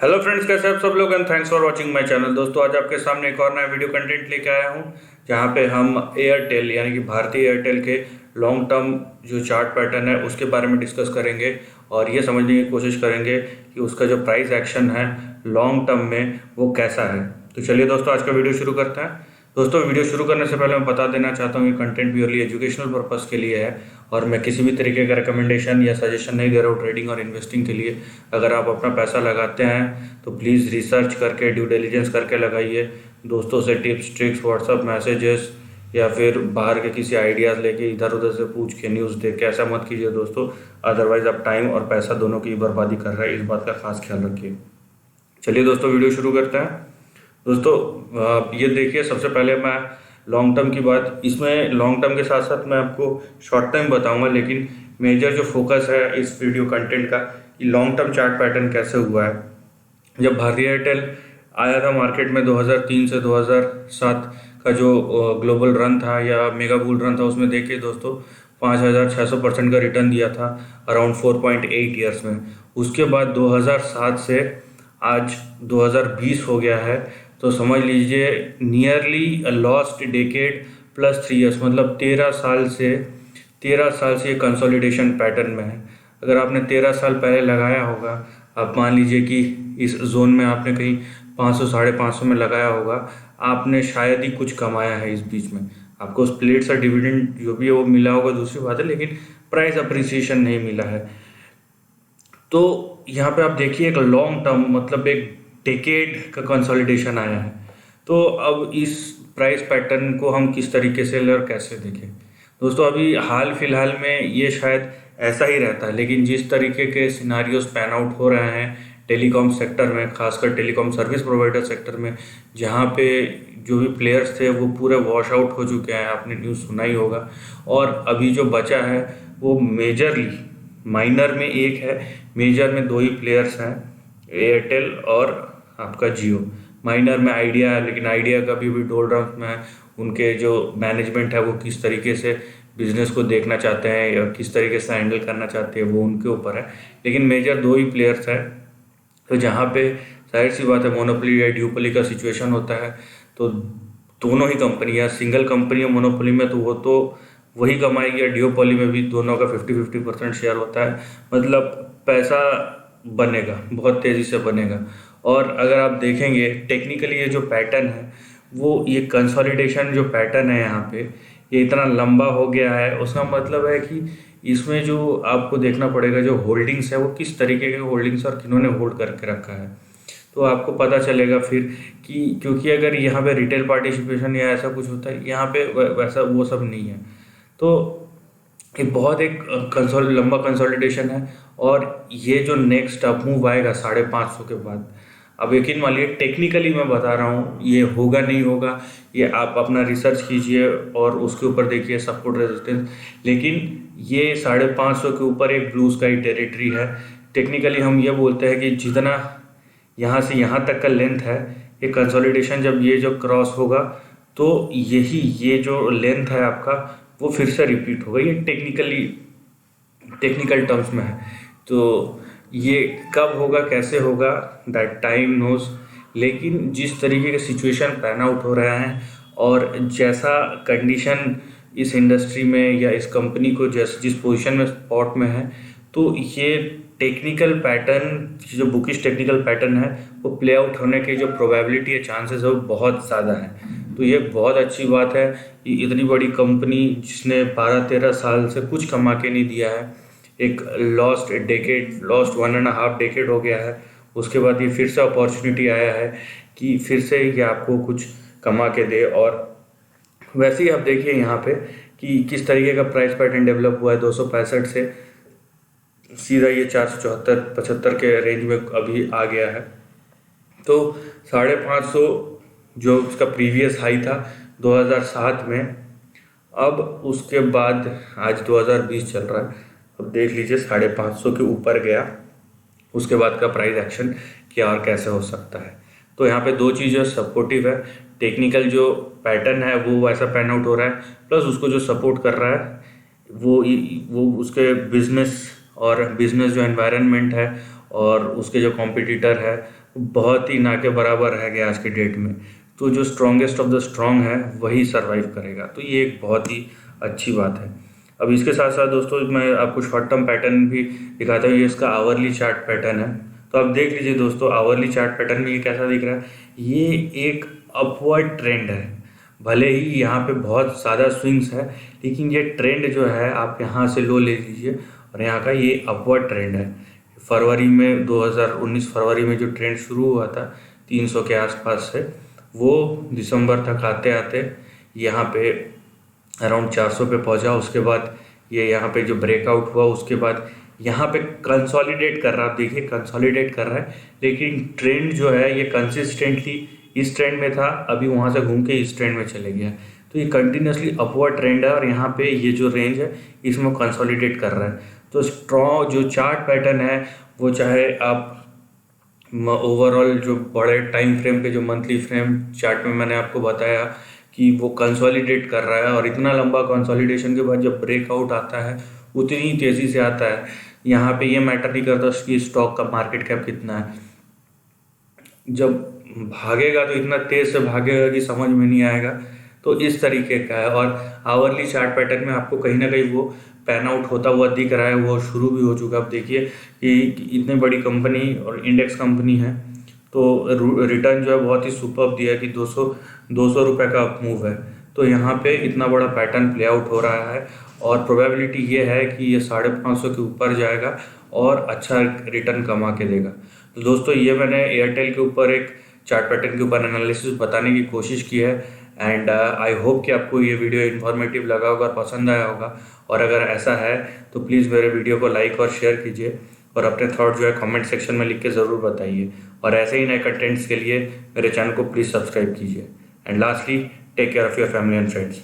Hello friends, कैसे आप सब लोग and thanks for watching my channel. दोस्तों, आज आपके सामने एक और नया वीडियो कंटेंट लेके आया हूँ जहाँ पे हम एयरटेल यानी कि भारतीय एयरटेल के लॉन्ग टर्म जो चार्ट पैटर्न है उसके बारे में डिस्कस करेंगे और ये समझने की कोशिश करेंगे कि उसका जो प्राइस एक्शन है लॉन्ग टर्म में वो कैसा है। तो चलिए दोस्तों, आज का वीडियो शुरू करते हैं। दोस्तों, वीडियो शुरू करने से पहले मैं बता देना चाहता हूँ कि कंटेंट प्योरली एजुकेशनल पर्पस के लिए है और मैं किसी भी तरीके का रिकमेंडेशन या सजेशन नहीं दे रहा हूँ ट्रेडिंग और इन्वेस्टिंग के लिए। अगर आप अपना पैसा लगाते हैं तो प्लीज़ रिसर्च करके ड्यू डिलिजेंस करके लगाइए। दोस्तों से टिप्स ट्रिक्स व्हाट्सअप मैसेजेस या फिर बाहर के किसी आइडियाज़ लेके इधर उधर से पूछ के न्यूज़ देख के ऐसा मत कीजिए दोस्तों। अदरवाइज़ आप टाइम और पैसा दोनों की बर्बादी कर रहे हैं, इस बात का खास ख्याल रखिए। चलिए दोस्तों, वीडियो शुरू करते हैं। दोस्तों, ये देखिए, सबसे पहले मैं लॉन्ग टर्म की बात, इसमें लॉन्ग टर्म के साथ साथ मैं आपको शॉर्ट टर्म बताऊंगा, लेकिन मेजर जो फोकस है इस वीडियो कंटेंट का कि लॉन्ग टर्म चार्ट पैटर्न कैसे हुआ है। जब भारतीय एयरटेल आया था मार्केट में 2003 से 2007 का जो ग्लोबल रन था या मेगा बुल रन था, उसमें देखिए दोस्तों 5,600% का रिटर्न दिया था अराउंड 4.8 ईयर्स में। उसके बाद 2007 से आज 2020 हो गया है, तो समझ लीजिए nearly lost decade plus 3 years, मतलब 13 साल से ये कंसोलिडेशन पैटर्न में है। अगर आपने 13 साल पहले लगाया होगा, आप मान लीजिए कि इस जोन में आपने कहीं 500 550 में लगाया होगा, आपने शायद ही कुछ कमाया है इस बीच में। आपको स्प्लिट्स और डिविडेंड जो भी है वो मिला होगा, दूसरी बात है, लेकिन प्राइस अप्रिसिएशन नहीं मिला है। तो यहाँ पे आप देखिए एक लॉन्ग टर्म मतलब एक डेकेड का कंसोलिडेशन आया है। तो अब इस प्राइस पैटर्न को हम किस तरीके से और कैसे देखें। दोस्तों, अभी हाल फिलहाल में ये शायद ऐसा ही रहता है, लेकिन जिस तरीके के सिनारियोस पैन आउट हो रहे हैं टेलीकॉम सेक्टर में, खासकर टेलीकॉम सर्विस प्रोवाइडर सेक्टर में, जहाँ पे जो भी प्लेयर्स थे वो पूरे वॉश आउट हो चुके हैं, आपने न्यूज़ सुना ही होगा। और अभी जो बचा है वो मेजरली, माइनर में एक है, मेजर में दो ही प्लेयर्स हैं, एयरटेल और आपका जियो। माइनर में आइडिया है, लेकिन आइडिया का भी डोलड्रम्स में है। उनके जो मैनेजमेंट है वो किस तरीके से बिजनेस को देखना चाहते हैं या किस तरीके से हैंडल करना चाहते हैं वो उनके ऊपर है, लेकिन मेजर दो ही प्लेयर्स हैं। तो जहाँ पे जाहिर सी बात है मोनोपोली या ड्यूपोली का सिचुएशन होता है, तो दोनों ही कंपनियाँ, सिंगल कंपनी मोनोपोली में तो वो तो वही कमाएगी, या ड्यूपोली में भी दोनों का 50-50% शेयर होता है। मतलब पैसा बनेगा, बहुत तेज़ी से बनेगा। और अगर आप देखेंगे टेक्निकली ये जो पैटर्न है वो, ये कंसोलिडेशन जो पैटर्न है यहाँ पे, ये इतना लंबा हो गया है, उसका मतलब है कि इसमें जो आपको देखना पड़ेगा जो होल्डिंग्स है वो किस तरीके के होल्डिंग्स और किन्होंने होल्ड करके रखा है, तो आपको पता चलेगा फिर कि, क्योंकि अगर यहाँ पे रिटेल पार्टिसिपेशन या ऐसा कुछ होता है, यहाँ पे वैसा वो सब नहीं है। तो ये बहुत एक लंबा कंसोलिडेशन है। और ये जो नेक्स्ट अप मूव आएगा 550 के बाद, अब यकीन मानिए टेक्निकली मैं बता रहा हूँ, ये होगा नहीं होगा ये आप अपना रिसर्च कीजिए और उसके ऊपर देखिए सपोर्ट रेजिस्टेंस, लेकिन ये 550 के ऊपर एक ब्लू स्काई टेरिटरी है। टेक्निकली हम ये बोलते हैं कि जितना यहाँ से यहाँ तक का लेंथ है, ये कंसोलिडेशन जब ये जो क्रॉस होगा तो ये जो लेंथ है आपका वो फिर से रिपीट होगा। ये टेक्निकल टर्म्स में है। तो ये कब होगा कैसे होगा दैट टाइम नोज, लेकिन जिस तरीके के सिचुएशन पैन आउट हो रहा है और जैसा कंडीशन इस इंडस्ट्री में या इस कंपनी को जिस पोजीशन में स्पॉट में है, तो ये टेक्निकल पैटर्न, जो बुकिश टेक्निकल पैटर्न है वो प्ले आउट होने की जो प्रोबेबिलिटी है, चांसेस है, वो बहुत ज़्यादा है। तो ये बहुत अच्छी बात है कि इतनी बड़ी कंपनी जिसने 12-13 साल से कुछ कमा के नहीं दिया है, एक लॉस्ट 1.5 डेकेड हो गया है, उसके बाद ये फिर से अपॉर्चुनिटी आया है कि फिर से ये आपको कुछ कमा के दे। और वैसे ही आप देखिए यहाँ पे कि किस तरीके का प्राइस पैटर्न डेवलप हुआ है। 265 से सीधा ये 474-75 के रेंज में अभी आ गया है। तो 550 जो उसका प्रीवियस हाई था 2007 में, अब उसके बाद आज 2020 चल रहा है, अब देख लीजिए 550 के ऊपर गया, उसके बाद का प्राइस एक्शन क्या और कैसे हो सकता है। तो यहाँ पे दो चीज़ें सपोर्टिव है, टेक्निकल जो पैटर्न है वो वैसा पैन आउट हो रहा है, प्लस उसको जो सपोर्ट कर रहा है वो उसके बिजनेस जो एनवायरनमेंट है और उसके जो कॉम्पिटिटर है बहुत ही ना के बराबर है कि आज के डेट में। तो जो स्ट्रॉन्गेस्ट ऑफ द स्ट्रॉन्ग है वही सरवाइव करेगा, तो ये एक बहुत ही अच्छी बात है। अब इसके साथ साथ दोस्तों मैं आपको शॉर्ट टर्म पैटर्न भी दिखाता हूँ। ये इसका आवरली चार्ट पैटर्न है, तो आप देख लीजिए दोस्तों आवरली चार्ट पैटर्न में ये कैसा दिख रहा है। ये एक अपवर्ड ट्रेंड है, भले ही यहाँ पे बहुत ज़्यादा स्विंग्स है, लेकिन ये ट्रेंड जो है आप यहाँ से लो ले लीजिए और यहाँ का ये अपवर्ड ट्रेंड है। फरवरी में 2019 फरवरी में जो ट्रेंड शुरू हुआ था 300 के आसपास से, वो दिसंबर तक आते आते यहाँ पे अराउंड 400 पे पहुँचा। उसके बाद ये यहाँ पे जो ब्रेकआउट हुआ उसके बाद यहाँ पे कंसोलिडेट कर रहा है। आप देखिए कंसोलिडेट कर रहा है, लेकिन ट्रेंड जो है ये कंसिस्टेंटली इस ट्रेंड में था, अभी वहाँ से घूम के इस ट्रेंड में चले गया। तो ये कंटिन्यूसली अपवर्ड ट्रेंड है और यहाँ पे ये जो रेंज है इसमें कंसोलिडेट कर रहा है। तो स्ट्रॉन्ग जो चार्ट पैटर्न है वो, चाहे आप ओवरऑल जो बड़े टाइम फ्रेम पे जो मंथली फ्रेम चार्ट में मैंने आपको बताया कि वो कंसोलिडेट कर रहा है, और इतना लंबा कंसोलिडेशन के बाद जब ब्रेकआउट आता है उतनी तेज़ी से आता है। यहाँ पे ये मैटर नहीं करता कि स्टॉक का मार्केट कैप कितना है, जब भागेगा तो इतना तेज़ से भागेगा कि समझ में नहीं आएगा। तो इस तरीके का है, और आवरली चार्ट पैटर्न में आपको कहीं ना कहीं वो पैन आउट होता हुआ दिख रहा है, वो शुरू भी हो चुका है। आप देखिए कि इतनी बड़ी कंपनी और इंडेक्स कंपनी है, तो रिटर्न जो है बहुत ही सुपर्ब दिया है कि 200 रुपये का अप मूव है। तो यहाँ पे इतना बड़ा पैटर्न प्ले आउट हो रहा है, और प्रोबेबिलिटी ये है कि ये 550 के ऊपर जाएगा और अच्छा रिटर्न कमा के देगा। तो दोस्तों ये मैंने एयरटेल के ऊपर एक चार्ट पैटर्न के ऊपर एनालिसिस बताने की कोशिश की है, एंड आई होप कि आपको ये वीडियो इन्फॉर्मेटिव लगा होगा, पसंद आया होगा। और अगर ऐसा है तो प्लीज़ मेरे वीडियो को लाइक और शेयर कीजिए, और अपने थॉट जो है कमेंट सेक्शन में लिख के ज़रूर बताइए। और ऐसे ही नए कंटेंट्स के लिए मेरे चैनल को प्लीज़ सब्सक्राइब कीजिए। And lastly, take care of your family and friends.